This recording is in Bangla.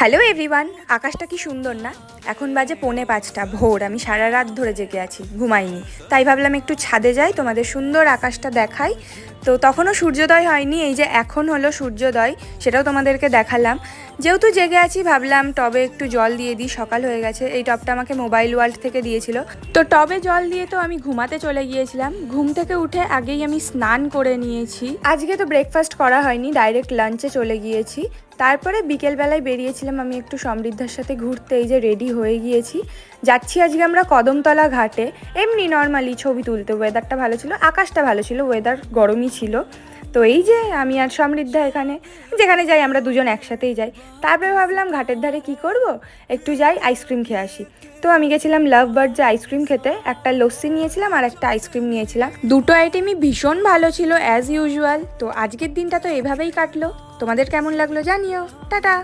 হ্যালো এভরিওয়ান, আকাশটা কি সুন্দর না? এখন বাজে 4:45 ভোর। আমি সারা রাত ধরে জেগে আছি, ঘুমাইনি। তাই ভাবলাম একটু ছাদে যাই, তোমাদের সুন্দর আকাশটা দেখাই। তো তখনও সূর্যোদয় হয়নি, এই যে এখন হলো সূর্যোদয়, সেটাও তোমাদেরকে দেখালাম। যেহেতু জেগে আছি ভাবলাম টবে একটু জল দিয়ে দিই, সকাল হয়ে গেছে। এই টবটা আমাকে মোবাইল ওয়ার্ল্ড থেকে দিয়েছিল। তো টবে জল দিয়ে তো আমি ঘুমাতে চলে গিয়েছিলাম। ঘুম থেকে উঠে আগেই আমি স্নান করে নিয়েছি। আজকে তো ব্রেকফাস্ট করা হয়নি, ডাইরেক্ট লাঞ্চে চলে গিয়েছি। তারপরে বিকেলবেলায় বেরিয়েছিলাম আমি একটু সমৃদ্ধার সাথে ঘুরতে। এই যে রেডি হয়ে গিয়েছি, যাচ্ছি আজকে আমরা কদমতলা ঘাটে। এমনি নর্মালি ছবি তুলতে। ওয়েদারটা ভালো ছিল, আকাশটা ভালো ছিল, ওয়েদার গরমই ছিল। তো এই যে আমি আর সমৃদ্ধা এখানে, যেখানে যাই আমরা দুজন একসাথেই যাই। তারপরে ভাবলাম ঘাটের ধারে কি করব, একটু যাই আইসক্রিম খেয়ে আসি। তো আমি গেছিলাম লাভ বার্ডসে আইসক্রিম খেতে। একটা লস্যি নিয়েছিলাম আর একটা আইসক্রিম নিয়েছিলাম। দুটো আইটেমই ভীষণ ভালো ছিল অ্যাজ ইউজুয়াল। তো আজকের দিনটা তো এভাবেই কাটলো। তোমাদের কেমন লাগলো জানিও। টাটা।